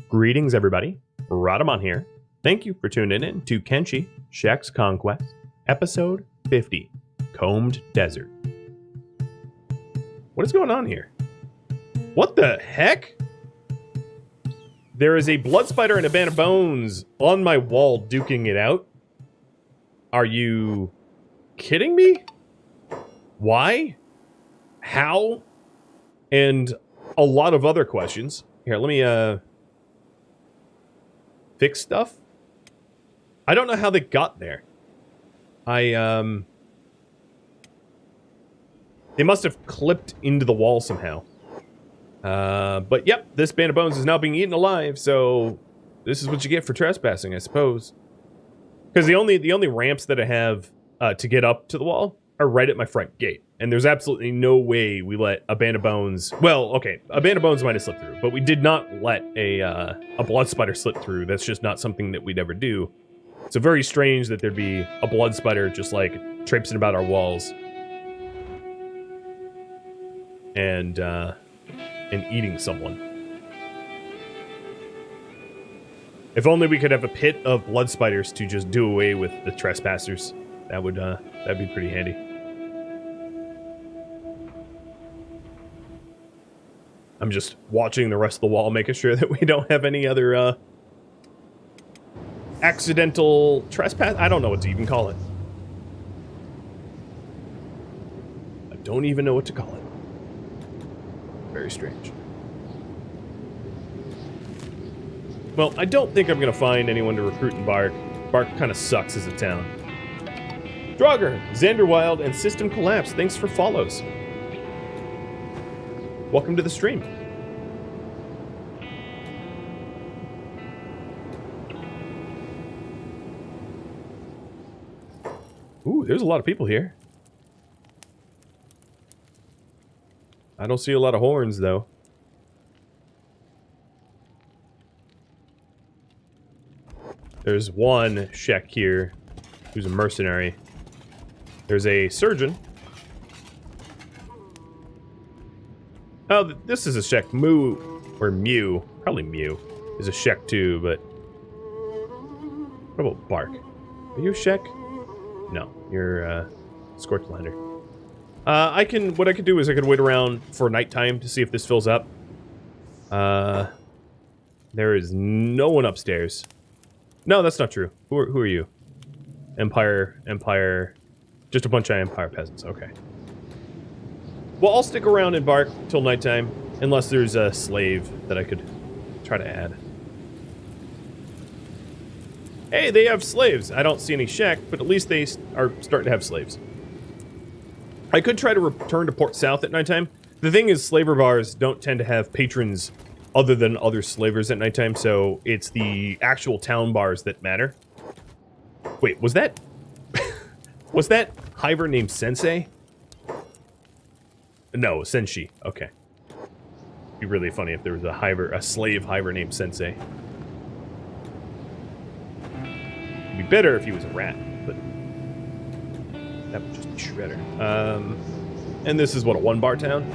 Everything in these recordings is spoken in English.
Greetings, everybody. Rhadamant here. Thank you for tuning in to Kenshi Shek's Conquest, Episode 50, Combed Desert. What is going on here? What the heck? There is a blood spider and a band of bones on my wall duking it out. Are you kidding me? Why? How? And a lot of other questions. Here, let me, fix stuff? I don't know how they got there. They must have clipped into the wall somehow. But yep, this band of bones is now being eaten alive, so this is what you get for trespassing, I suppose. Because the only ramps that I have to get up to the wall are right at my front gate. And there's absolutely no way we let a band of bones... Well, okay, a band of bones might have slipped through, but we did not let a blood spider slip through. That's just not something that we'd ever do. So very strange that there'd be a blood spider just, like, traipsing about our walls. And eating someone. If only we could have a pit of blood spiders to just do away with the trespassers. That would, that'd be pretty handy. I'm just watching the rest of the wall, making sure that we don't have any other, accidental trespass? I don't know what to even call it. I don't even know what to call it. Very strange. Well, I don't think I'm going to find anyone to recruit in Bark. Bark kind of sucks as a town. Draugr, Xanderwild, and System Collapse, thanks for follows. Welcome to the stream. Ooh, there's a lot of people here. I don't see a lot of horns, though. There's one Shek here, who's a mercenary. There's a surgeon. Oh, this is a Shek Moo, or Mew. Probably Mew is a Shek too, but... What about Bark? Are you a Shek? No, you're Scorchlander. What I could do is I could wait around for nighttime to see if this fills up. There is no one upstairs. No, that's not true. Who are you? Empire... Just a bunch of Empire peasants, okay. Well, I'll stick around and Bark till nighttime, unless there's a slave that I could try to add. Hey, they have slaves. I don't see any Shek, but at least they are starting to have slaves. I could try to return to Port South at nighttime. The thing is, slaver bars don't tend to have patrons other than other slavers at nighttime, so it's the actual town bars that matter. Wait, was that... was that Hiver named Sensei? No, Senshi. Okay. It'd be really funny if there was a slave Hiver named Sensei. It'd be better if he was a rat, but that would just be shredder. And this is what, a one-bar town?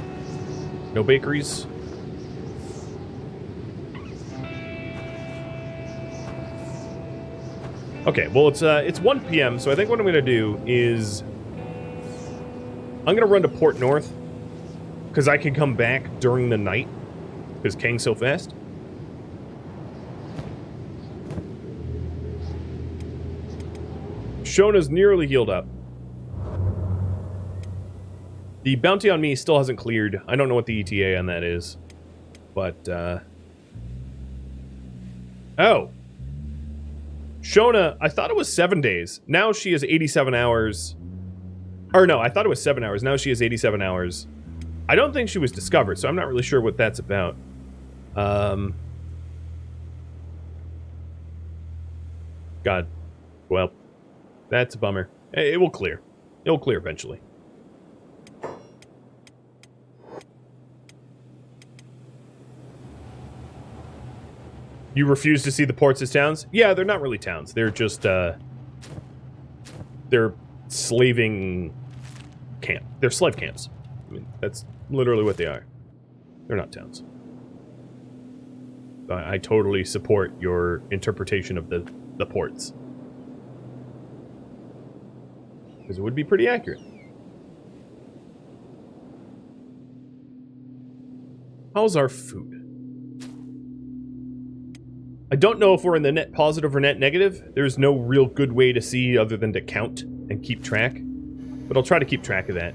No bakeries? Okay, well, it's 1 p.m., so I think what I'm going to do is... I'm going to run to Port North, because I can come back during the night, because Kang's so fast. Shona's nearly healed up. The bounty on me still hasn't cleared. I don't know what the ETA on that is. But, Oh! Shona, I thought it was 7 days. Now she is 87 hours. Or no, I thought it was 7 hours. Now she is 87 hours. I don't think she was discovered, so I'm not really sure what that's about. God. Well, that's a bummer. It will clear. It will clear eventually. You refuse to see the ports as towns? Yeah, they're not really towns. They're just, they're slaving camp. They're slave camps. I mean, that's literally what they are. They're not towns. I totally support your interpretation of the ports. Because it would be pretty accurate. How's our food? I don't know if we're in the net positive or net negative. There's no real good way to see other than to count and keep track. But I'll try to keep track of that.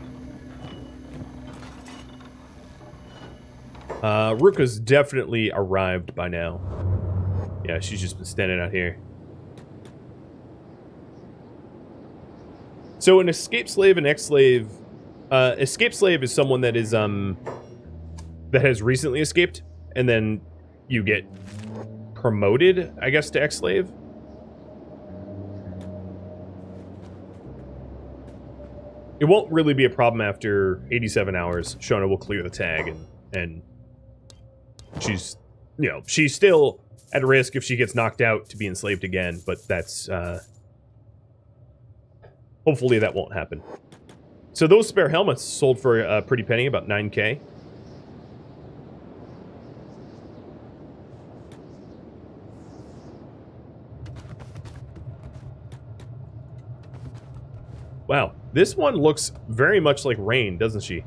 Ruka's definitely arrived by now. Yeah, she's just been standing out here. So an escape slave and ex-slave... escape slave is someone that is, that has recently escaped, and then you get promoted, I guess, to ex-slave. It won't really be a problem after 87 hours. Shona will clear the tag, and she's, you know, she's still at risk if she gets knocked out to be enslaved again, but that's, hopefully that won't happen. So those spare helmets sold for a pretty penny, about 9K. Wow, this one looks very much like Rain, doesn't she?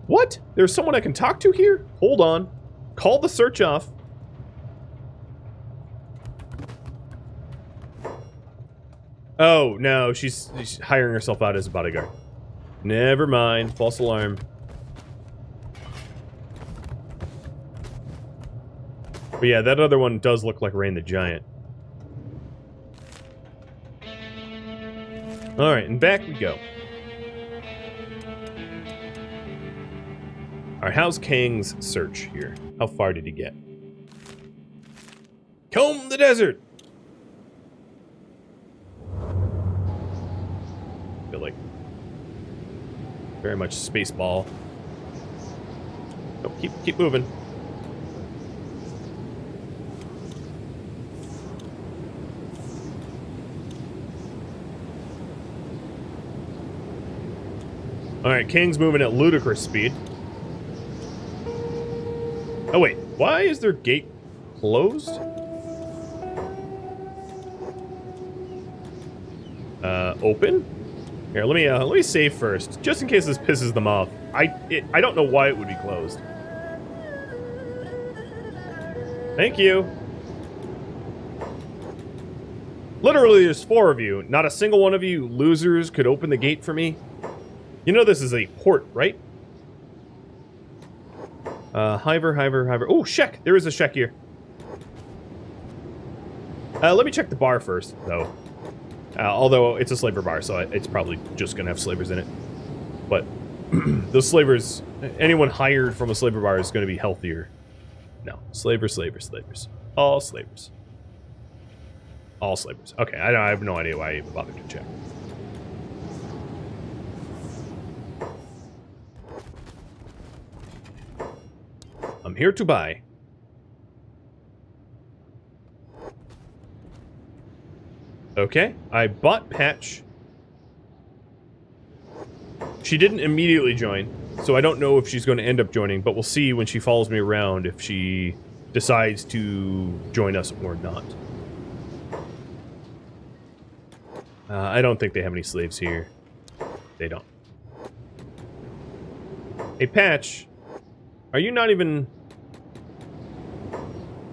What? There's someone I can talk to here? Hold on. Call the search off. Oh, no, she's hiring herself out as a bodyguard. Never mind. False alarm. But yeah, that other one does look like Rain the Giant. Alright, and back we go. Alright, how's Kang's search here? How far did he get? Comb the desert! I feel like very much Spaceball. Oh, keep moving. Alright, Kang's moving at ludicrous speed. Oh wait, why is their gate closed? Open? Here, let me save first, just in case this pisses them off. I don't know why it would be closed. Thank you. Literally, there's 4 of you. Not a single one of you losers could open the gate for me. You know this is a port, right? Hiver. Oh, Shek! There is a Shek here. Let me check the bar first, though. Although it's a slaver bar, so it's probably just gonna have slavers in it. But those slavers, anyone hired from a slaver bar is gonna be healthier. No, slavers. All slavers. All slavers. Okay, I have no idea why I even bothered to check. I'm here to buy. Okay, I bought Patch. She didn't immediately join, so I don't know if she's going to end up joining, but we'll see when she follows me around if she decides to join us or not. I don't think they have any slaves here. They don't. Hey, Patch. Are you not even...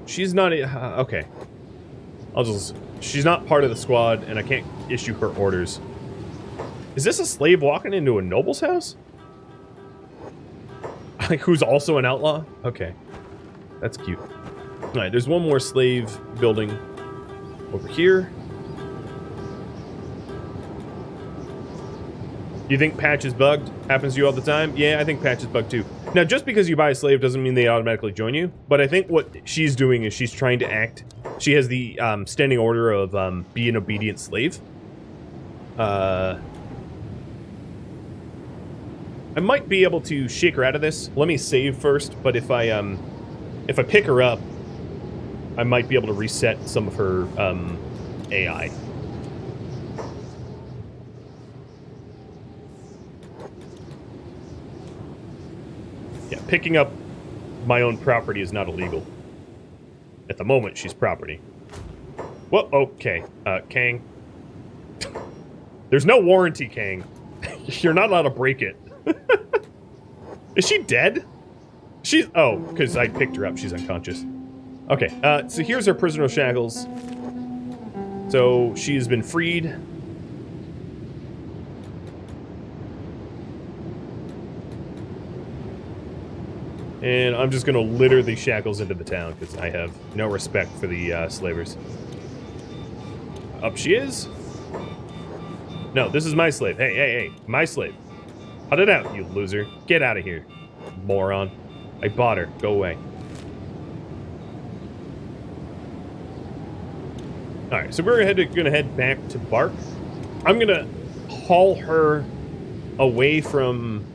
She's not... okay. I'll just... She's not part of the squad, and I can't issue her orders. Is this a slave walking into a noble's house? Like, who's also an outlaw? Okay. That's cute. Alright, there's one more slave building over here. You think Patch is bugged? Happens to you all the time? Yeah, I think Patch is bugged too. Now, just because you buy a slave doesn't mean they automatically join you, but I think what she's doing is she's trying to act... She has the standing order of be an obedient slave. I might be able to shake her out of this. Let me save first, but if I pick her up, I might be able to reset some of her AI. Yeah, picking up my own property is not illegal. At the moment, she's property. Well, okay. Kang. There's no warranty, Kang. You're not allowed to break it. Is she dead? She's... Oh, because I picked her up. She's unconscious. Okay, so here's her prisoner shackles. So she's been freed. And I'm just going to litter these shackles into the town because I have no respect for the slavers. Up she is. No, this is my slave. Hey, hey, hey, my slave. Cut it out, you loser. Get out of here, moron. I bought her. Go away. Alright, so we're gonna head back to Bark. I'm gonna haul her away from...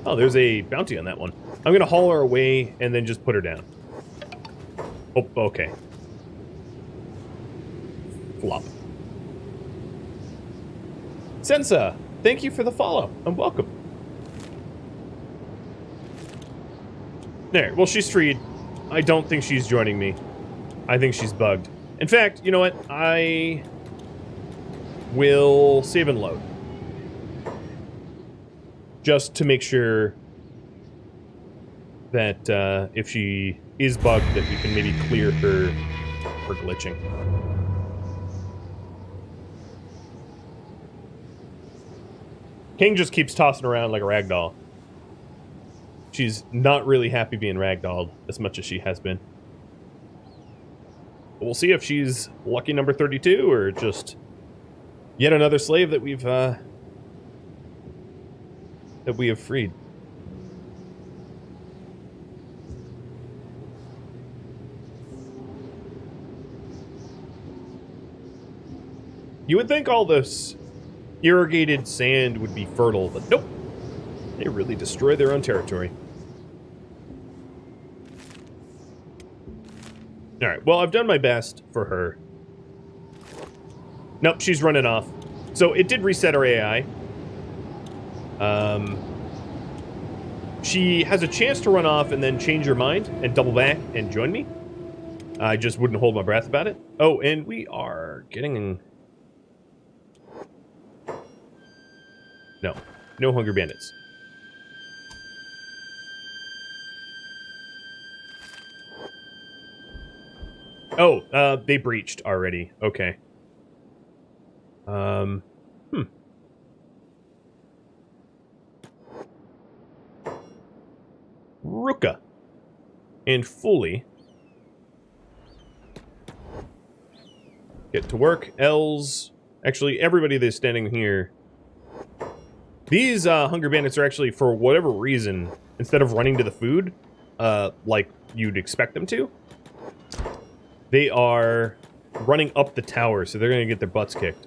Oh, there's a bounty on that one. I'm gonna haul her away and then just put her down. Oh, okay. Flop. Sensa, thank you for the follow and welcome. There, well, she's freed. I don't think she's joining me. I think she's bugged. In fact, you know what? I will save and load. Just to make sure that if she is bugged, that we can maybe clear her glitching. King just keeps tossing around like a ragdoll. She's not really happy being ragdolled as much as she has been. But we'll see if she's lucky number 32 or just yet another slave that we have freed. You would think all this irrigated sand would be fertile, but nope. They really destroy their own territory. Alright, well, I've done my best for her. Nope, she's running off. So it did reset her AI. She has a chance to run off and then change her mind and double back and join me. I just wouldn't hold my breath about it. Oh, and we are getting... No Hungry Bandits. Oh, they breached already. Okay. Ruka. And fully. Get to work. Els. Actually, everybody that's standing here. These Hunger Bandits are actually, for whatever reason, instead of running to the food, like you'd expect them to, they are running up the tower, so they're going to get their butts kicked.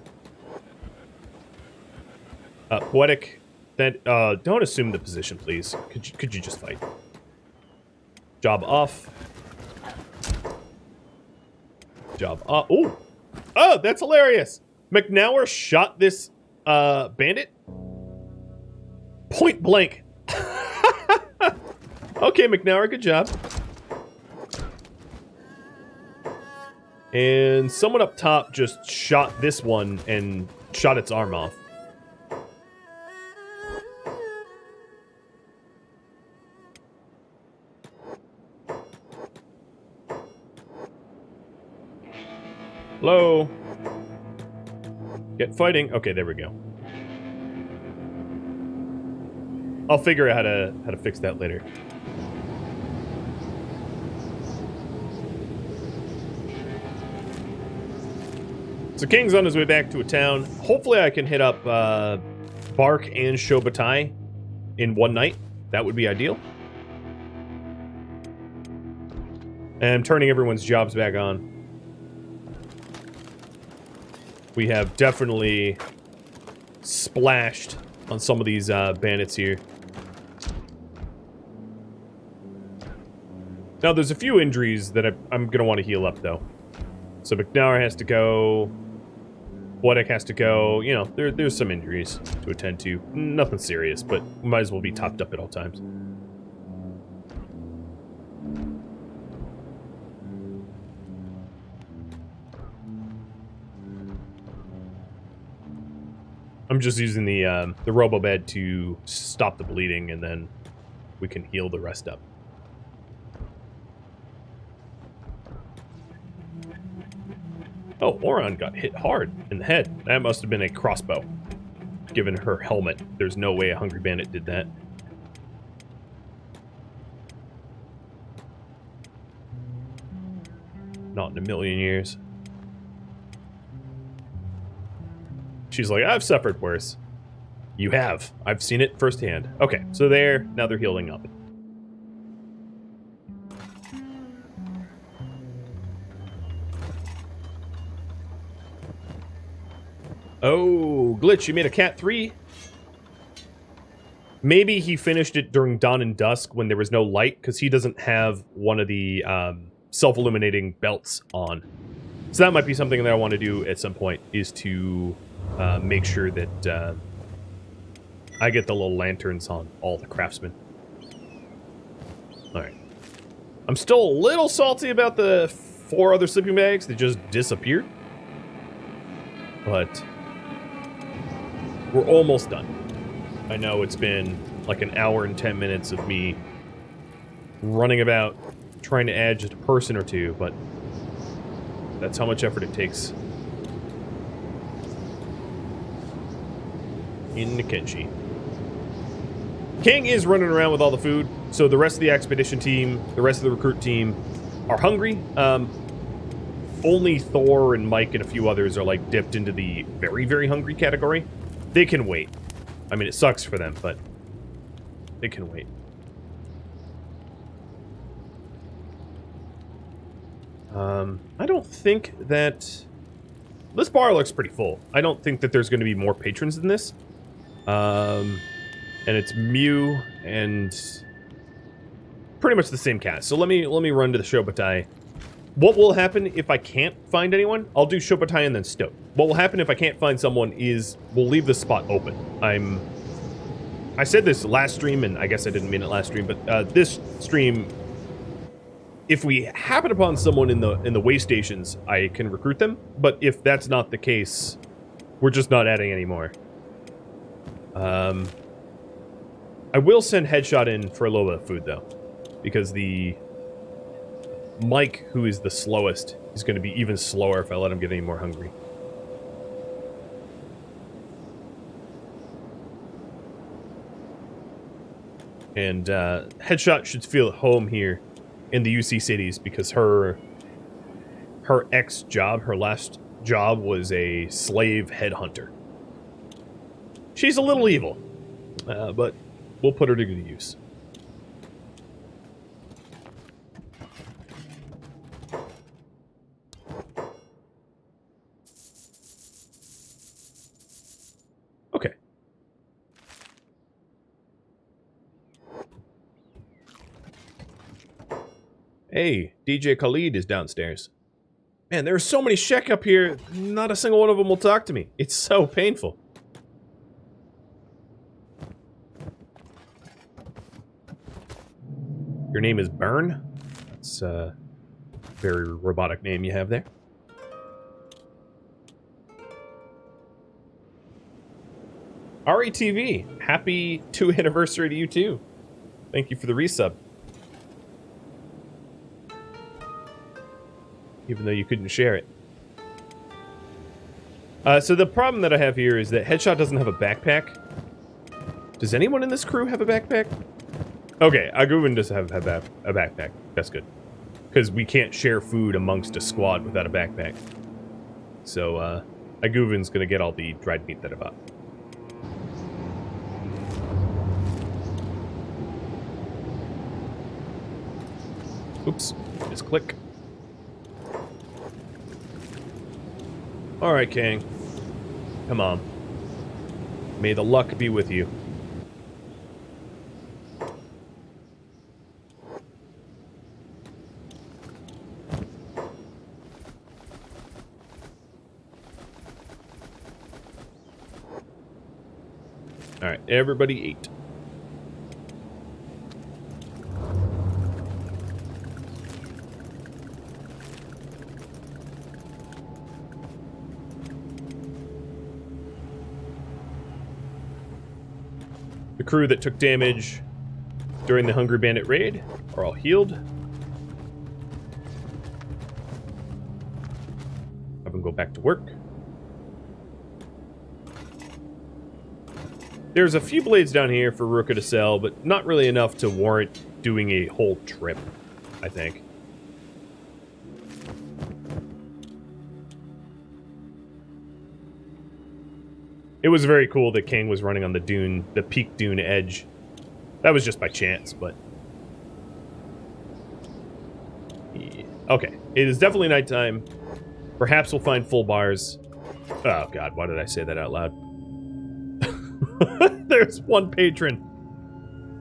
Poetic, that, don't assume the position, please. Could you just fight? Job off. Job off. Ooh! Oh, that's hilarious! McNauer shot this, bandit? Point blank. Okay, McNauer, good job. And someone up top just shot this one and shot its arm off. Hello? Get fighting. Okay, there we go. I'll figure out how to fix that later. So King's on his way back to a town. Hopefully I can hit up Bark and Shobatai in one night. That would be ideal. And I'm turning everyone's jobs back on. We have definitely splashed on some of these bandits here. Now, there's a few injuries that I'm going to want to heal up, though. So McNauer has to go. Wodek has to go. You know, there's some injuries to attend to. Nothing serious, but might as well be topped up at all times. I'm just using the robo bed to stop the bleeding, and then we can heal the rest up. Oh, Oron got hit hard in the head. That must have been a crossbow. Given her helmet, there's no way a Hungry Bandit did that. Not in a million years. She's like, I've suffered worse. You have. I've seen it firsthand. Okay, so there. Now they're healing up. Oh, Glitch, you made a cat 3? Maybe he finished it during dawn and dusk when there was no light, because he doesn't have one of the self-illuminating belts on. So that might be something that I want to do at some point, is to make sure that I get the little lanterns on all the craftsmen. Alright. I'm still a little salty about the 4 other sleeping bags that just disappeared. But we're almost done. I know it's been like an hour and 10 minutes of me running about trying to add just a person or two, but that's how much effort it takes. In the Kenshi. King is running around with all the food, so the rest of the expedition team, the rest of the recruit team are hungry. Only Thor and Mike and a few others are like dipped into the very, very hungry category. They can wait. I mean, it sucks for them, but they can wait. I don't think that... This bar looks pretty full. I don't think that there's going to be more patrons than this. And it's Mew and pretty much the same cast. So let me run to the Shobutai. What will happen if I can't find anyone? I'll do Shobutai and then Stoke. What will happen if I can't find someone is we'll leave this spot open. I said this last stream, and I guess I didn't mean it last stream, but this stream, if we happen upon someone in the way stations, I can recruit them. But if that's not the case, we're just not adding any more. I will send Headshot in for a little bit of food, though, because the Mike, who is the slowest, is going to be even slower if I let him get any more hungry. And Headshot should feel at home here in the UC cities because her ex-job, her last job, was a slave headhunter. She's a little evil, but we'll put her to good use. Okay. Hey, DJ Khalid is downstairs. Man, there are so many Shek up here, not a single one of them will talk to me. It's so painful. Your name is Burn? That's a very robotic name you have there. RETV, happy 2nd anniversary to you too. Thank you for the resub. Even though you couldn't share it. So the problem that I have here is that Headshot doesn't have a backpack. Does anyone in this crew have a backpack? Okay, Aguvin does have a backpack. That's good. Because we can't share food amongst a squad without a backpack. So, Aguvin's gonna get all the dried meat that I bought. Oops, just click. Alright, King. Come on. May the luck be with you. Alright, everybody ate. The crew that took damage during the Hungry Bandit raid are all healed. Have them go back to work. There's a few blades down here for Ruka to sell, but not really enough to warrant doing a whole trip, I think. It was very cool that King was running on the dune, the peak dune edge. That was just by chance, but... yeah. Okay, it is definitely nighttime. Perhaps we'll find full bars. Oh god, why did I say that out loud? There's one patron.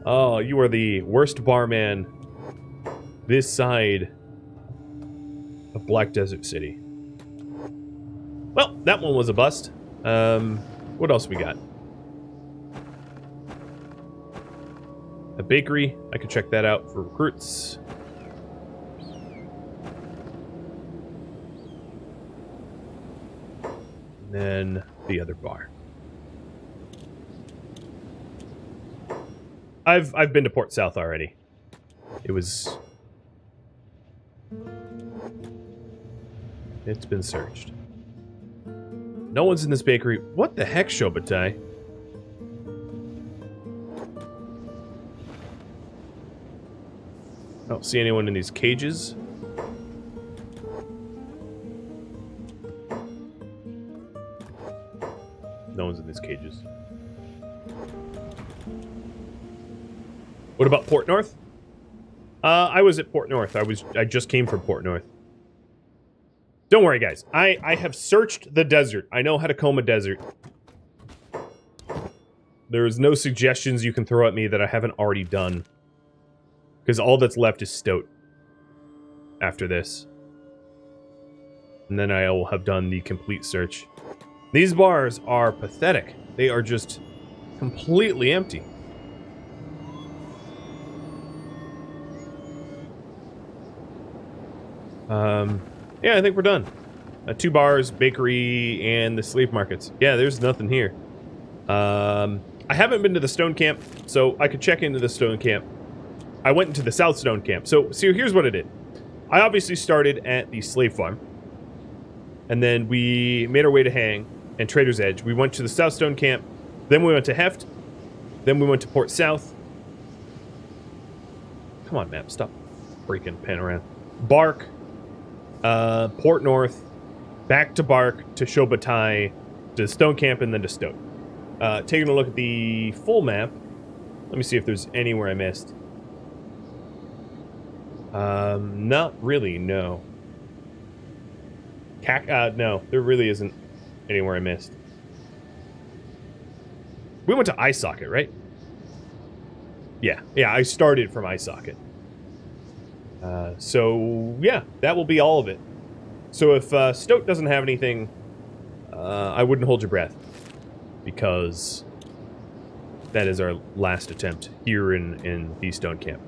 Oh, you are the worst barman this side of Black Desert City. Well, that one was a bust. What else we got? A bakery. I could check that out for recruits. And then the other bar. I've been to Port South already. It's been searched. No one's in this bakery. What the heck, Shobatai? I don't see anyone in these cages. No one's in these cages. What about Port North? I was at Port North. I just came from Port North. Don't worry, guys. I have searched the desert. I know how to comb a desert. There is no suggestions you can throw at me that I haven't already done. Because all that's left is Stoat. After this. And then I will have done the complete search. These bars are pathetic. They are just completely empty. Yeah, I think we're done. 2 bars, bakery, and the slave markets. Yeah, there's nothing here. I haven't been to the stone camp, so I could check into the stone camp. I went into the South Stone camp. So here's what I did. I obviously started at the slave farm. And then we made our way to Hang and Trader's Edge. We went to the South Stone camp. Then we went to Heft. Then we went to Port South. Come on, map. Stop freaking pen around. Bark. Port North. Back to Bark. To Shobatai. To Stone Camp. And then to Stoat. Taking a look at the full map. Let me see if there's anywhere I missed. Not really, no. No, there really isn't anywhere I missed. We went to Eye Socket, right? Yeah, I started from Eye Socket. So, yeah, that will be all of it. So if Stoat doesn't have anything, I wouldn't hold your breath. Because that is our last attempt here in the Stone Camp.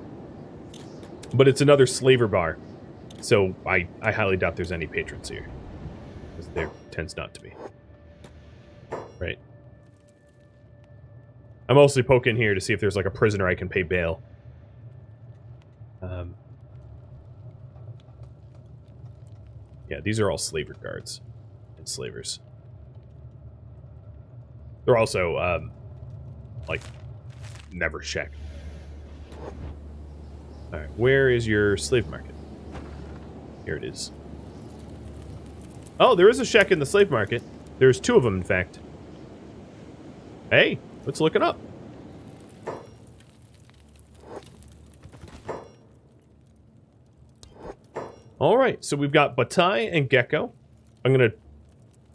But it's another slaver bar. So I highly doubt there's any patrons here. Because there tends not to be. Right. I'm mostly poking here to see if there's like a prisoner I can pay bail. Yeah, these are all slaver guards. And slavers. They're also, like, never Shek. Alright, where is your slave market? Here it is. Oh, there is a Shek in the slave market. There's 2 of them, in fact. Hey, let's look it up. Alright, so we've got Batai and Gecko. I'm going to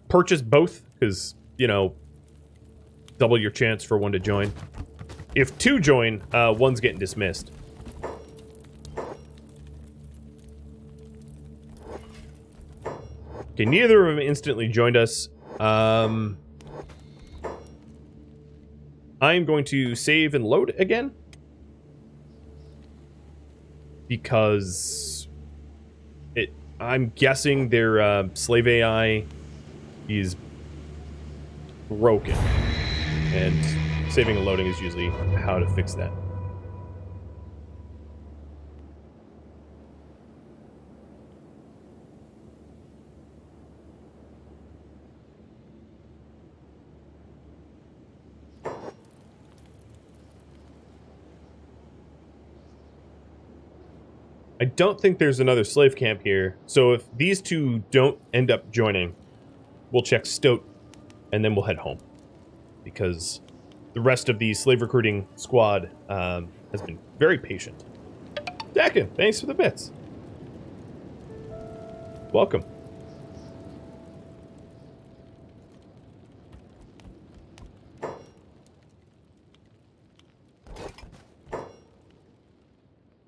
purchase both, because, you know, double your chance for one to join. If 2 join, one's getting dismissed. Okay, neither of them instantly joined us. I'm going to save and load again. Because I'm guessing their slave AI is broken. And saving and loading is usually how to fix that. I don't think there's another slave camp here, so if these two don't end up joining, we'll check Stoat, and then we'll head home. Because the rest of the slave recruiting squad has been very patient. Dakin, thanks for the bits. Welcome.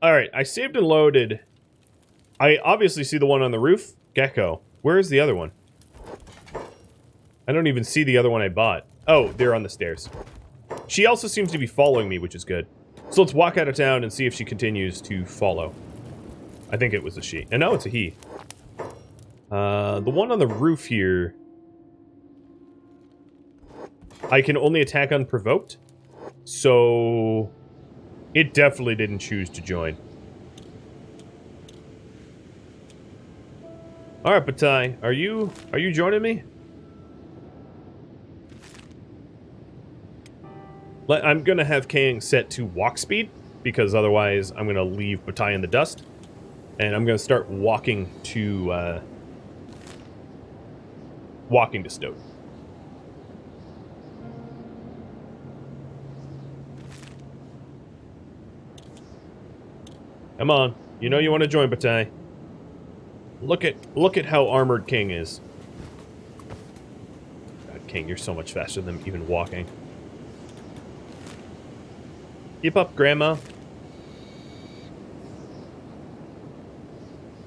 Alright, I saved and loaded. I obviously see the one on the roof. Gecko. Where is the other one? I don't even see the other one I bought. Oh, they're on the stairs. She also seems to be following me, which is good. So let's walk out of town and see if she continues to follow. I think it was a she. And no, it's a he. The one on the roof here... I can only attack unprovoked. So... it definitely didn't choose to join. Alright, Batai, are you joining me? I'm gonna have Kang set to walk speed, because otherwise I'm gonna leave Batai in the dust. And I'm gonna start walking to Stoat. Come on. You know you want to join, Batai. Look at how armored King is. God, King, you're so much faster than even walking. Keep up, Grandma.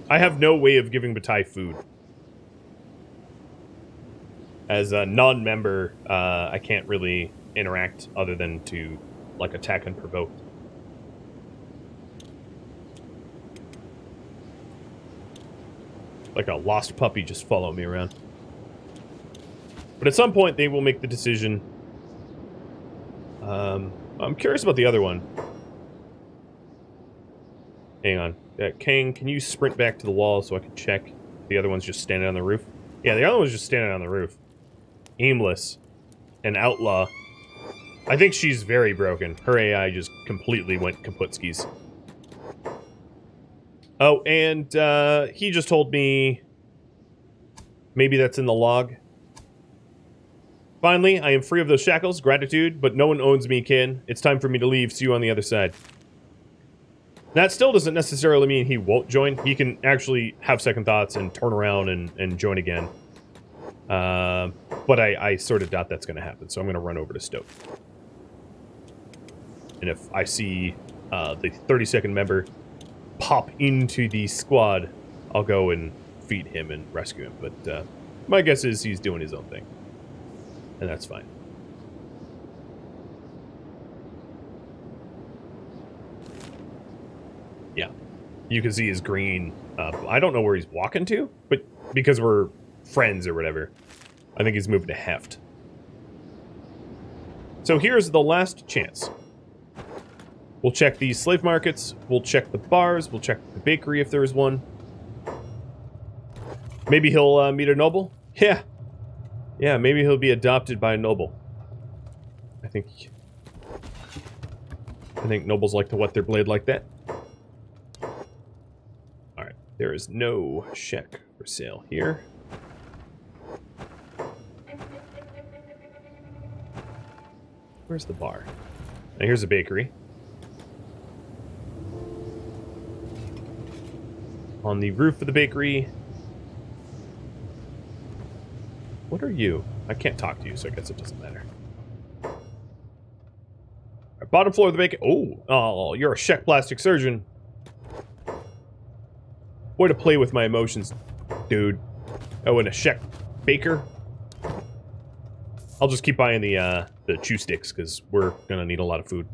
I have no way of giving Batai food. As a non-member, I can't really interact other than to, like, attack and provoke. Like a lost puppy just follow me around. But at some point, they will make the decision. I'm curious about the other one. Hang on. Kang, can you sprint back to the wall so I can check? The other one's just standing on the roof. Yeah, the other one's just standing on the roof. Aimless. An outlaw. I think she's very broken. Her AI just completely went kaputskis. Oh, and he just told me... maybe that's in the log. Finally, I am free of those shackles. Gratitude, but no one owns me, kin. It's time for me to leave. See you on the other side. That still doesn't necessarily mean he won't join. He can actually have second thoughts and turn around and join again. But I sort of doubt that's going to happen, so I'm going to run over to Stoat. And if I see the 32nd member pop into the squad, I'll go and feed him and rescue him. But my guess is he's doing his own thing. And that's fine. Yeah. You can see his green. I don't know where he's walking to, but because we're friends or whatever, I think he's moving to Heft. So here's the last chance. We'll check the slave markets. We'll check the bars. We'll check the bakery if there is one. Maybe he'll meet a noble? Yeah. Yeah, maybe he'll be adopted by a noble. I think nobles like to whet their blade like that. Alright, there is no Shek for sale here. Where's the bar? Now here's a bakery. On the roof of the bakery. What are you? I can't talk to you, so I guess it doesn't matter. Right, bottom floor of the bakery. Oh, you're a Shek plastic surgeon. Way to play with my emotions, dude. Oh, and a Shek baker. I'll just keep buying the chew sticks, because we're gonna need a lot of food.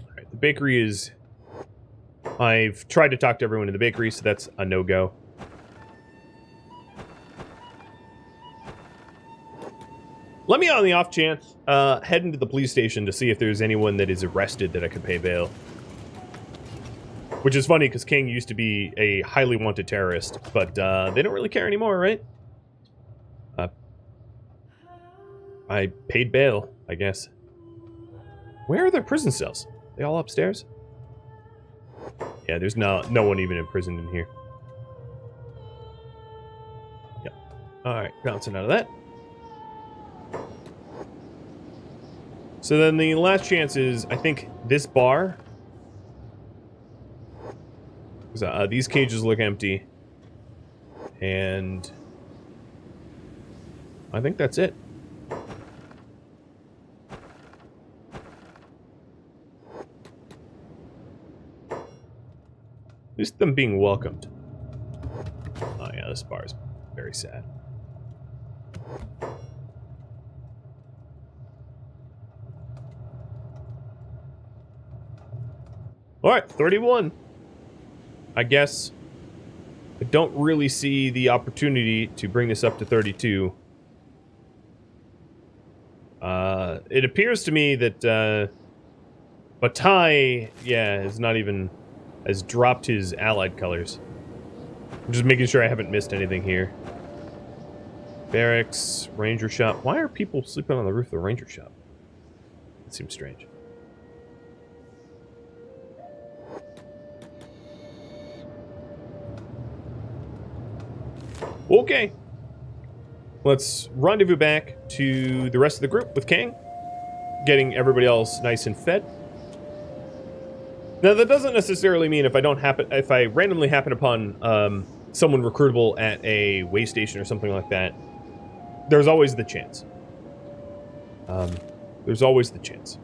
Alright, the bakery is... I've tried to talk to everyone in the bakery, so that's a no-go. Let me, on the off chance, head into the police station to see if there's anyone that is arrested that I could pay bail. Which is funny, because King used to be a highly wanted terrorist, but they don't really care anymore, right? I paid bail, I guess. Where are their prison cells? They all upstairs? Yeah, there's no one even imprisoned in here. Yep. Alright, bouncing out of that. So then the last chance is, I think, this bar. These cages look empty. And I think that's it. At least them being welcomed. Oh yeah, this bar is very sad. Alright, 31. I guess I don't really see the opportunity to bring this up to 32. It appears to me that Batai, yeah, is not even... has dropped his allied colors. I'm just making sure I haven't missed anything here. Barracks, ranger shop. Why are people sleeping on the roof of the ranger shop? That seems strange. Okay. Let's rendezvous back to the rest of the group with Kang. Getting everybody else nice and fed. Now, that doesn't necessarily mean if I randomly happen upon someone recruitable at a way station or something like that, there's always the chance. There's always the chance.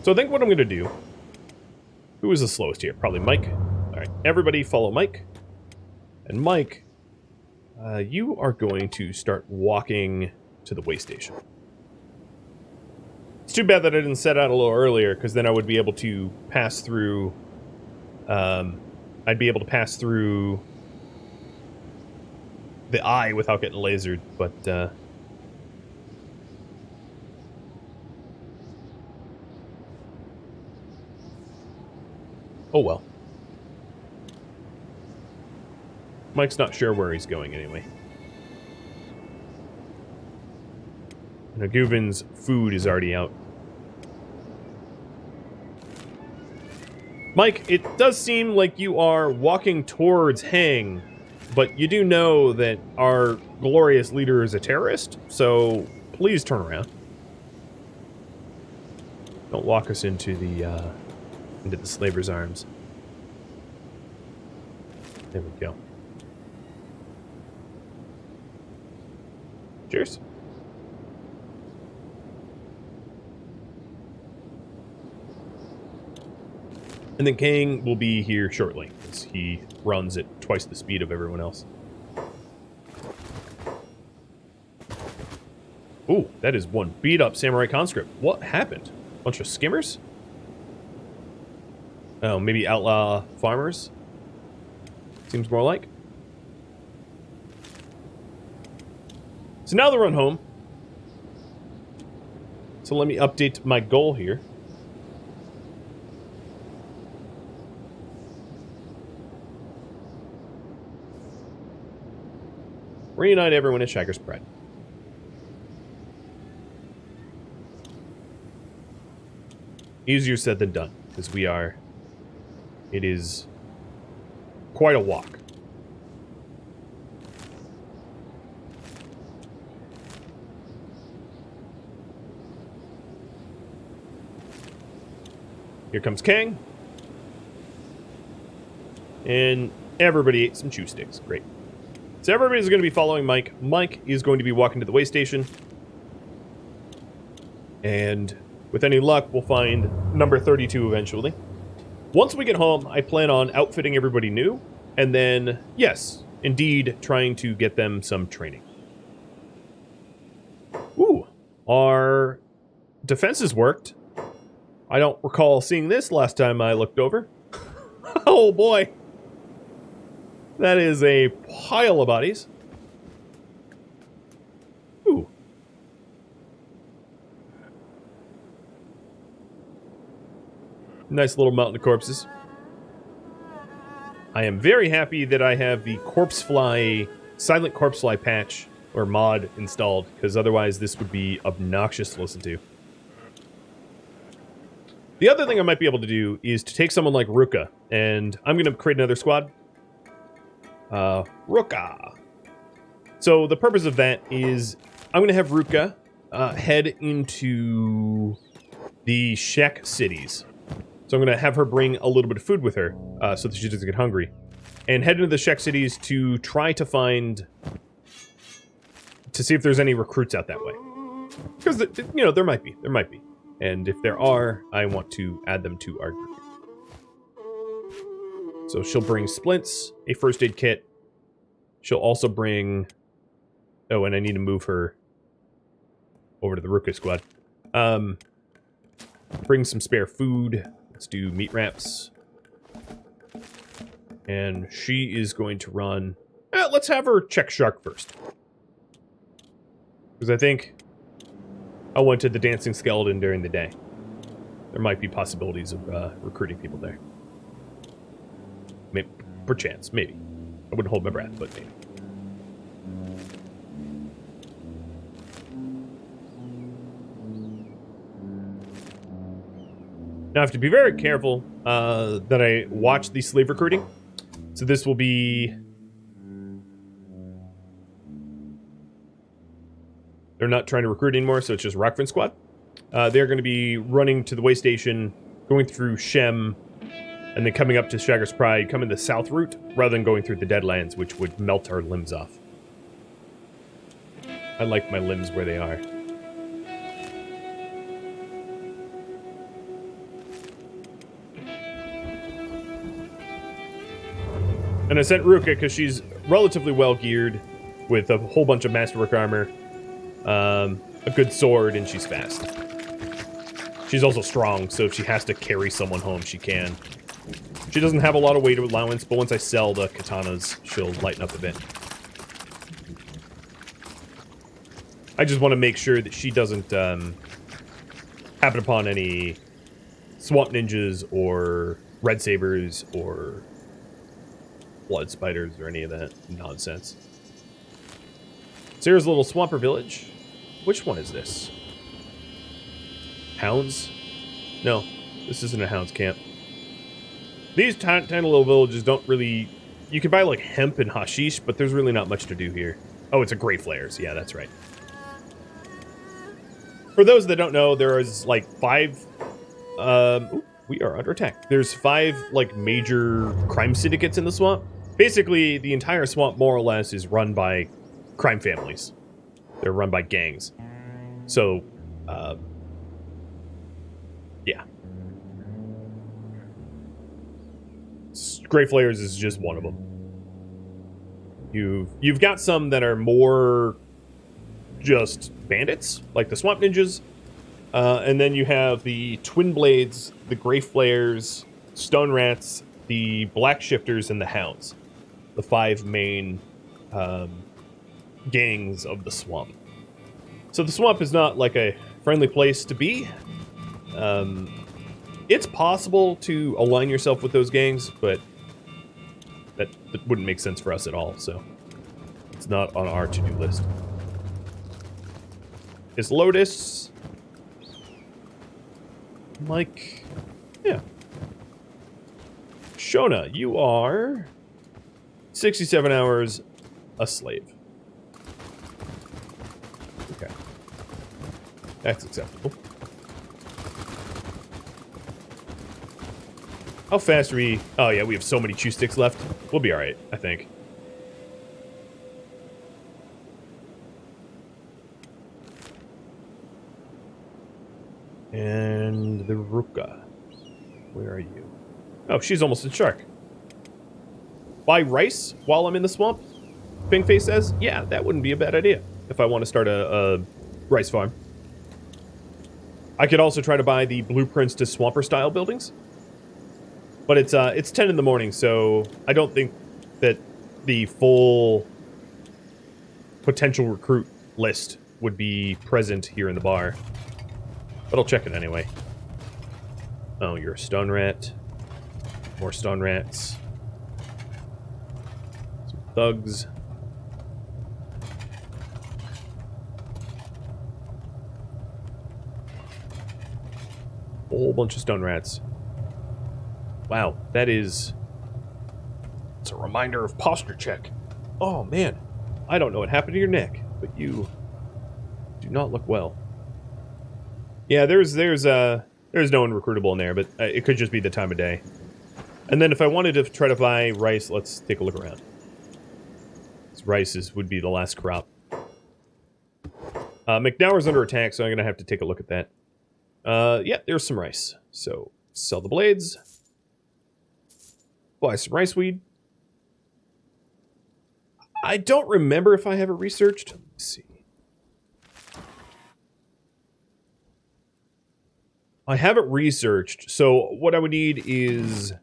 So I think what I'm going to do... Who is the slowest here? Probably Mike. Alright, everybody follow Mike. And Mike, you are going to start walking to the way station. It's too bad that I didn't set out a little earlier, because then I would be able to pass through... I'd be able to pass through the eye without getting lasered, but... oh well. Mike's not sure where he's going anyway. Now, Guvin's food is already out. Mike, it does seem like you are walking towards Hang, but you do know that our glorious leader is a terrorist, so please turn around. Don't walk us into the slaver's arms. There we go. Cheers. And then Kang will be here shortly, as he runs at twice the speed of everyone else. Ooh, that is one beat-up samurai conscript. What happened? Bunch of skimmers? Oh, maybe outlaw farmers? Seems more like. So now the run home. So let me update my goal here. Reunite everyone at Shager's Pride. Easier said than done, because we are... It is quite a walk. Here comes Kang. And everybody ate some chew sticks. Great. So everybody's going to be following Mike. Mike is going to be walking to the way station. And with any luck, we'll find number 32 eventually. Once we get home, I plan on outfitting everybody new. And then, yes, indeed, trying to get them some training. Ooh, our defenses worked. I don't recall seeing this last time I looked over. Oh boy. That is a pile of bodies. Ooh. Nice little mountain of corpses. I am very happy that I have the Silent Corpsefly patch or mod installed, because otherwise this would be obnoxious to listen to. The other thing I might be able to do is to take someone like Ruka, and I'm going to create another squad. Ruka. So the purpose of that is I'm going to have Ruka head into the Shek cities. So I'm going to have her bring a little bit of food with her so that she doesn't get hungry. And head into the Shek cities to try to see if there's any recruits out that way. Because, you know, there might be. There might be. And if there are, I want to add them to our group. So she'll bring splints, a first aid kit. She'll also bring... Oh, and I need to move her over to the Ruka squad. Bring some spare food. Let's do meat wraps. And she is going to run... let's have her check Shark first. Because I think I went to the Dancing Skeleton during the day. There might be possibilities of recruiting people there. Maybe, perchance, maybe. I wouldn't hold my breath, but maybe. Now I have to be very careful that I watch the slave recruiting. So this will be... They're not trying to recruit anymore, so it's just Rockfin Squad. They're going to be running to the way station, going through Shem, and then coming up to Shager's Pride, coming the south route, rather than going through the Deadlands, which would melt our limbs off. I like my limbs where they are. And I sent Ruka because she's relatively well geared, with a whole bunch of masterwork armor, a good sword, and she's fast. She's also strong, so if she has to carry someone home, she can. She doesn't have a lot of weight allowance, but once I sell the katanas, she'll lighten up a bit. I just want to make sure that she doesn't happen upon any swamp ninjas or red sabers or blood spiders or any of that nonsense. So here's a little swamper village. Which one is this? Hounds? No, this isn't a hounds camp. These tiny little villages don't really... You can buy like hemp and hashish, but there's really not much to do here. Oh, it's a Grey Flares. Yeah, that's right. For those that don't know, there is like 5... Ooh, we are under attack. There's 5 like major crime syndicates in the swamp. Basically, the entire swamp more or less is run by crime families. They're run by gangs. So, yeah. Grey Flares is just one of them. You've got some that are more just bandits, like the Swamp Ninjas. And then you have the Twin Blades, the Grey Flares, Stone Rats, the Black Shifters, and the Hounds. The 5 main gangs of the swamp. So the swamp is not like a friendly place to be. It's possible to align yourself with those gangs, but that wouldn't make sense for us at all, so it's not on our to-do list. Is Lotus... Like... Yeah. Shona, you are... 67 hours a slave. Okay. That's acceptable. How fast are we... Oh, yeah, we have so many chew sticks left. We'll be alright, I think. And the Ruka. Where are you? Oh, she's almost in Shark. Buy rice while I'm in the swamp? Pinkface says, yeah, that wouldn't be a bad idea if I want to start a rice farm. I could also try to buy the blueprints to Swamper-style buildings. But it's 10 in the morning, so I don't think that the full potential recruit list would be present here in the bar. But I'll check it anyway. Oh, you're a stone rat. More stone rats. Some thugs. A whole bunch of stone rats. Wow, that is... It's a reminder of posture check. Oh, man. I don't know what happened to your neck, but you do not look well. Yeah, there's no one recruitable in there, but it could just be the time of day. And then if I wanted to try to buy rice, let's take a look around. This rice would be the last crop. McNauer's under attack, so I'm going to have to take a look at that. Yeah, there's some rice. So, sell the blades. Buy some rice weed. I don't remember if I have it researched. Let me see. I have it researched, so what I would need is...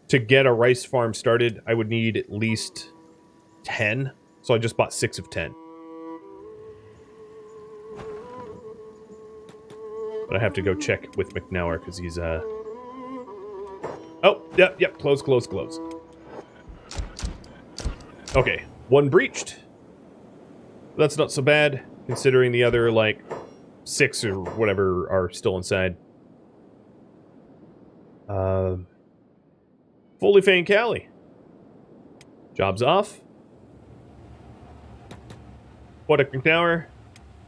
To get a rice farm started, I would need at least 10. So I just bought 6 of 10. But I have to go check with McNauer, because he's, Oh, yep, close. Okay, one breached. That's not so bad, considering the other, like, 6 or whatever are still inside. Fully Fane Cali. Job's off. Poetic McNauer.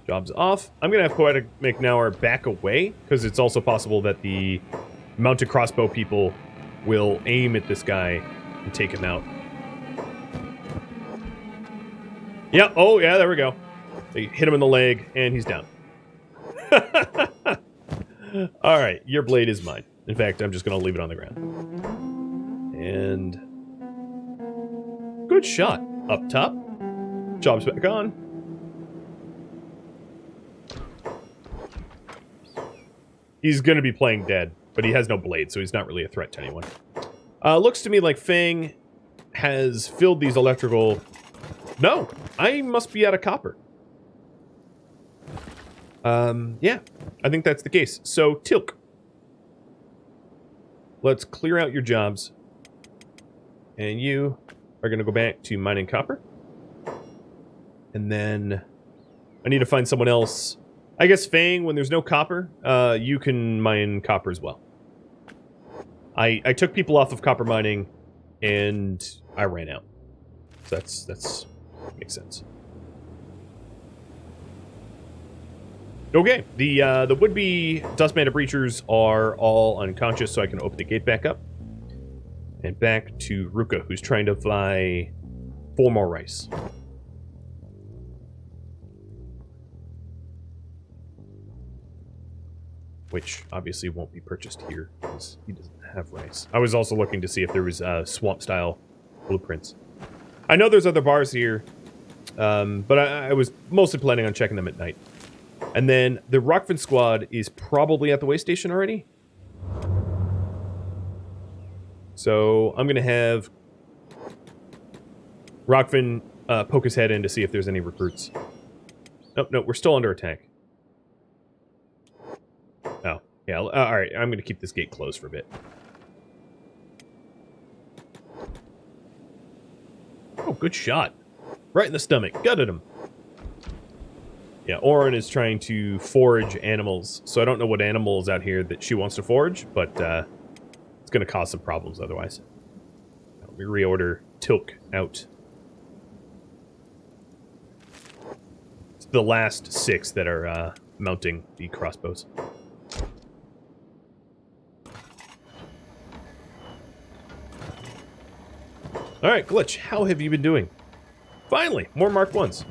Job's off. I'm going to have Poetic McNauer back away, because it's also possible that the mounted crossbow people will aim at this guy and take him out. Yeah, oh yeah, there we go. They hit him in the leg, and he's down. Alright, your blade is mine. In fact, I'm just going to leave it on the ground. And... Good shot. Up top. Job's back on. He's going to be playing dead, but he has no blade, so he's not really a threat to anyone. Looks to me like Fang has filled these electrical... No! I must be out of copper. Yeah. I think that's the case. So, Tilk. Let's clear out your jobs. And you are going to go back to mining copper. And then I need to find someone else. I guess Fang, when there's no copper, you can mine copper as well. I took people off of copper mining, and I ran out. So that's makes sense. Okay, the would-be Dustman Breachers are all unconscious, so I can open the gate back up. And back to Ruka, who's trying to fly 4 more rice. Which obviously won't be purchased here, because he doesn't have rice. I was also looking to see if there was swamp-style blueprints. I know there's other bars here, but I was mostly planning on checking them at night. And then the Rockfin squad is probably at the way station already. So I'm going to have Rockfin poke his head in to see if there's any recruits. No, we're still under attack. Oh, yeah, alright, I'm going to keep this gate closed for a bit. Oh, good shot. Right in the stomach. Gutted him. Yeah, Oren is trying to forage animals, so I don't know what animal is out here that she wants to forage, but it's going to cause some problems otherwise. Let me reorder Tilk out. It's the last 6 that are mounting the crossbows. Alright, Glitch, how have you been doing? Finally, more Mark 1s.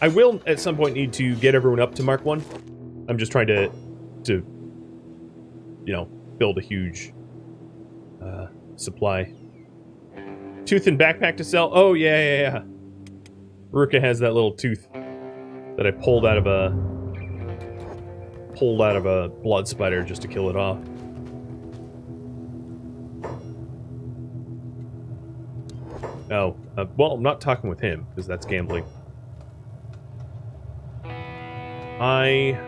I will, at some point, need to get everyone up to Mark 1. I'm just trying to you know, build a huge supply. Tooth and backpack to sell? Oh, yeah. Ruka has that little tooth that I pulled out of a blood spider just to kill it off. Oh, well, I'm not talking with him, because that's gambling. I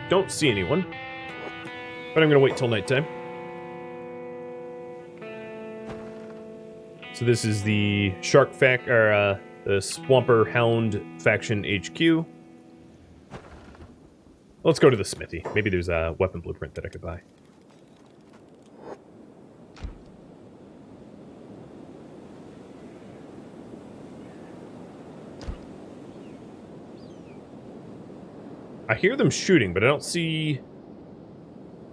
don't see anyone, but I'm going to wait till nighttime. So this is the Shark the Swamper Hound faction HQ. Let's go to the smithy. Maybe there's a weapon blueprint that I could buy. I hear them shooting, but I don't see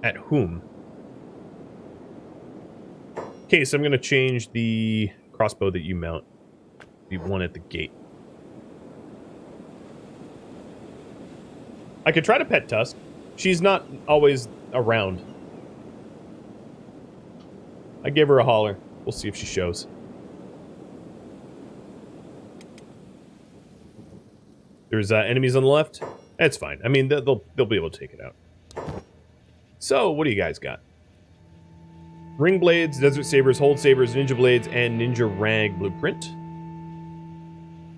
at whom. Okay, so I'm going to change the crossbow that you mount. The one at the gate. I could try to pet Tusk. She's not always around. I gave her a holler. We'll see if she shows. There's enemies on the left. That's fine. I mean, they'll be able to take it out. So, what do you guys got? Ring blades, desert sabers, hold sabers, ninja blades, and ninja rag blueprint.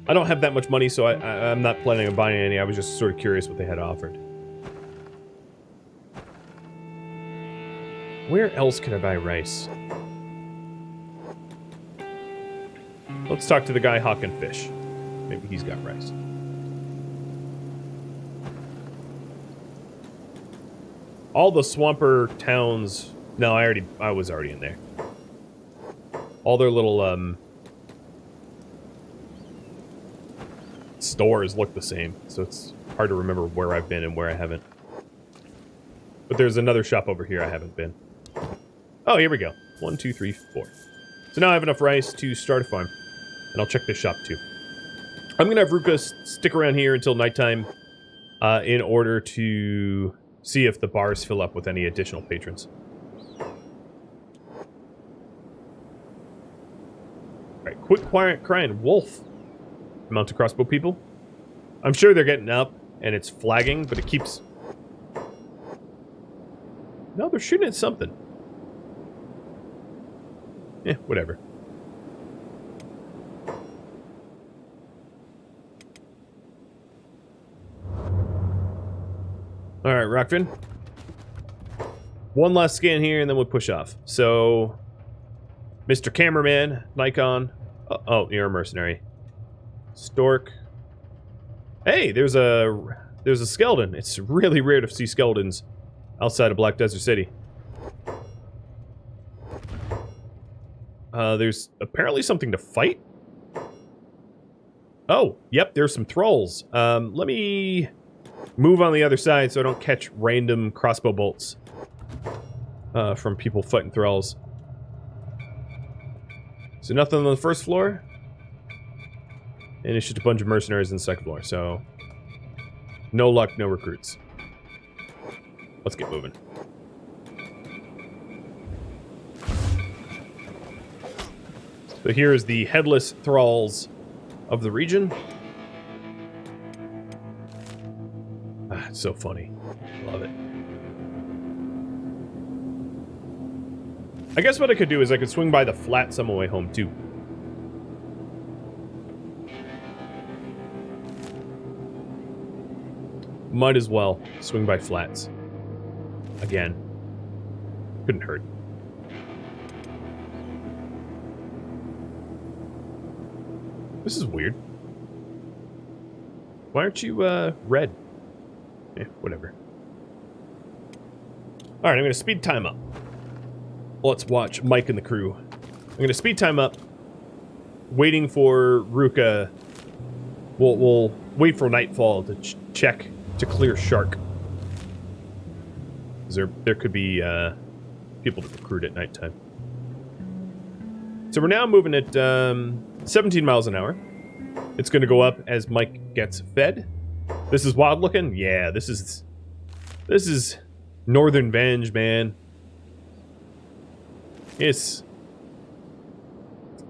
I don't have that much money, so I'm not planning on buying any. I was just sort of curious what they had offered. Where else can I buy rice? Let's talk to the guy hawking fish. Maybe he's got rice. All the swamper towns... No, I was already in there. All their little, stores look the same, so it's hard to remember where I've been and where I haven't. But there's another shop over here I haven't been. Oh, here we go. 1, 2, 3, 4. So now I have enough rice to start a farm. And I'll check this shop, too. I'm gonna have Ruka stick around here until nighttime, in order to see if the bars fill up with any additional patrons. Alright, quit crying wolf. Mounted crossbow people. I'm sure they're getting up, and it's flagging, but it keeps... No, they're shooting at something. Eh, whatever. Alright, Rockfin. One last scan here, and then we'll push off. So, Mr. Cameraman, Nikon. Oh, you're a mercenary. Stork. Hey, there's a skeleton. It's really rare to see skeletons outside of Black Desert City. There's apparently something to fight. Oh, yep, there's some thralls. Let me move on the other side so I don't catch random crossbow bolts from people fighting thralls. So nothing on the first floor. And it's just a bunch of mercenaries on the second floor, so... No luck, no recruits. Let's get moving. So here is the headless thralls of the region. Ah, it's so funny. Love it. I guess what I could do is I could swing by the flats on my way home, too. Might as well swing by flats. Again. Couldn't hurt. This is weird. Why aren't you, red? Eh, whatever. Alright, I'm gonna speed time up. Let's watch Mike and the crew. I'm gonna speed time up. Waiting for Ruka. We'll wait for nightfall to check to clear Shark. There could be people to recruit at nighttime. So we're now moving at 17 miles an hour. It's going to go up as Mike gets fed. This is wild looking. Yeah, this is Northern Venge, man. It's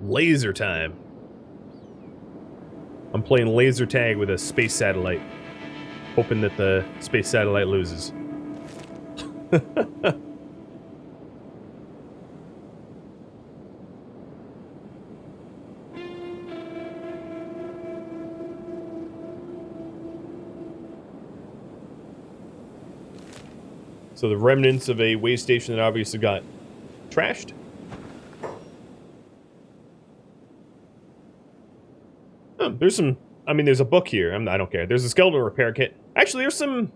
laser time. I'm playing laser tag with a space satellite, hoping that the space satellite loses. So the remnants of a way station that obviously got trashed. Oh, there's some... I mean, there's a book here. I don't care. There's a skeletal repair kit. Actually, there's some...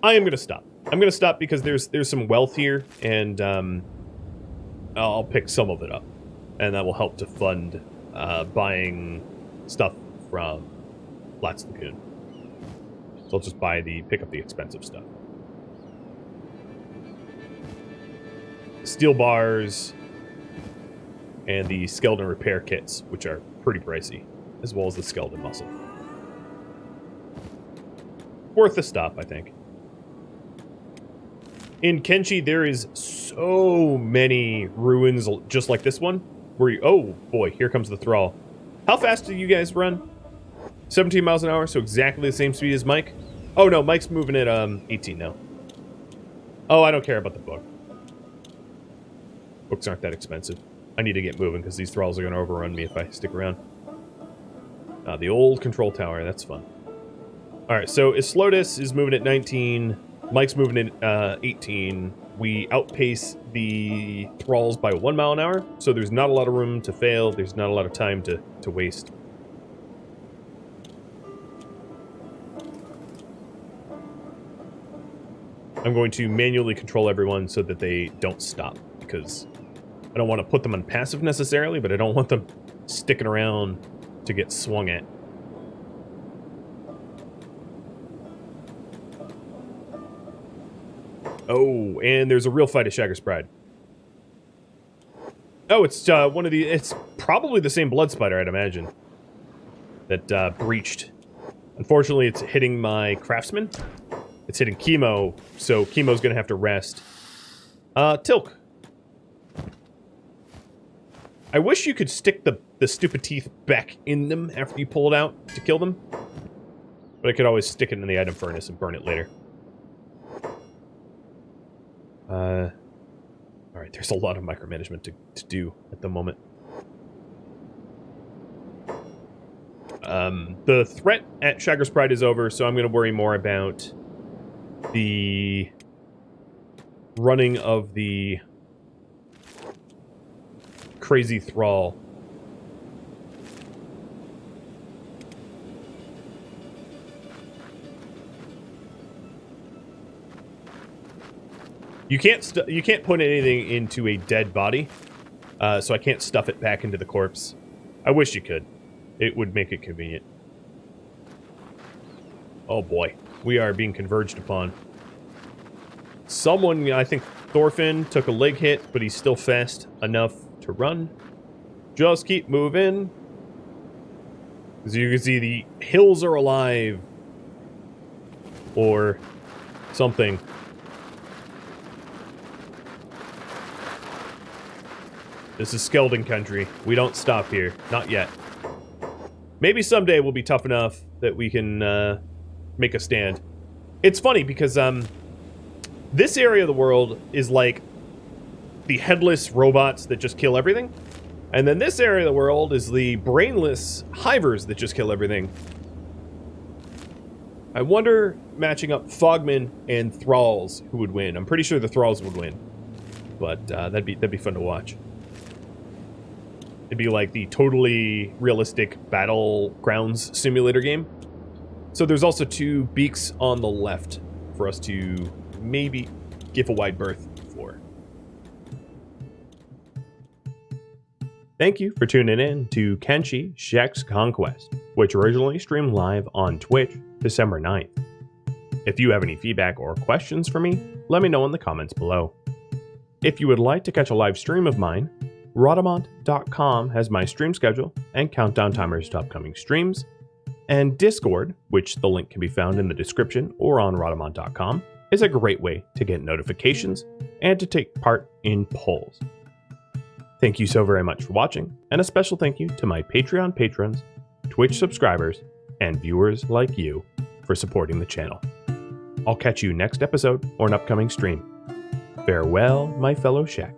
I am going to stop. I'm going to stop because there's some wealth here, and I'll pick some of it up. And that will help to fund buying stuff from Lat's Lagoon. So I'll just pick up the expensive stuff. Steel bars and the skeleton repair kits, which are pretty pricey, as well as the skeleton muscle. Worth a stop, I think. In Kenshi, there is so many ruins just like this one, where you... Oh, boy, here comes the thrall. How fast do you guys run? 17 miles an hour, so exactly the same speed as Mike? Oh, no, Mike's moving at 18 now. Oh, I don't care about the book. Books aren't that expensive. I need to get moving, because these thralls are going to overrun me if I stick around. The old control tower, that's fun. Alright, so Islotus is moving at 19... Mike's moving at 18. We outpace the thralls by 1 mile an hour, so there's not a lot of room to fail. There's not a lot of time to waste. I'm going to manually control everyone so that they don't stop, because I don't want to put them on passive necessarily, but I don't want them sticking around to get swung at. Oh, and there's a real fight at Shager's Pride. Oh, it's one of the... It's probably the same blood spider, I'd imagine, that breached. Unfortunately, it's hitting my craftsman. It's hitting Chemo, so Chemo's going to have to rest. Tilk. I wish you could stick the stupid teeth back in them after you pull it out to kill them. But I could always stick it in the item furnace and burn it later. Alright, there's a lot of micromanagement to do at the moment. The threat at Shager's Pride is over, so I'm going to worry more about the running of the crazy thrall. You can't put anything into a dead body, so I can't stuff it back into the corpse. I wish you could. It would make it convenient. Oh boy, we are being converged upon. Someone, I think Thorfinn, took a leg hit, but he's still fast enough to run. Just keep moving. As you can see, the hills are alive. Or something. This is skeleton country. We don't stop here. Not yet. Maybe someday we'll be tough enough that we can make a stand. It's funny because this area of the world is like the headless robots that just kill everything. And then this area of the world is the brainless hivers that just kill everything. I wonder, matching up Fogmen and Thralls, who would win. I'm pretty sure the Thralls would win. But that'd be fun to watch. It'd be like the totally realistic Battlegrounds simulator game. So there's also 2 beaks on the left for us to maybe give a wide berth for. Thank you for tuning in to Kenshi Shek's Conquest, which originally streamed live on Twitch December 9th. If you have any feedback or questions for me, let me know in the comments below. If you would like to catch a live stream of mine, Rhadamant.com has my stream schedule and countdown timers to upcoming streams, and Discord, which the link can be found in the description or on Rhadamant.com, is a great way to get notifications and to take part in polls. Thank you so very much for watching, and a special thank you to my Patreon patrons, Twitch subscribers, and viewers like you for supporting the channel. I'll catch you next episode or an upcoming stream. Farewell, my fellow Shek.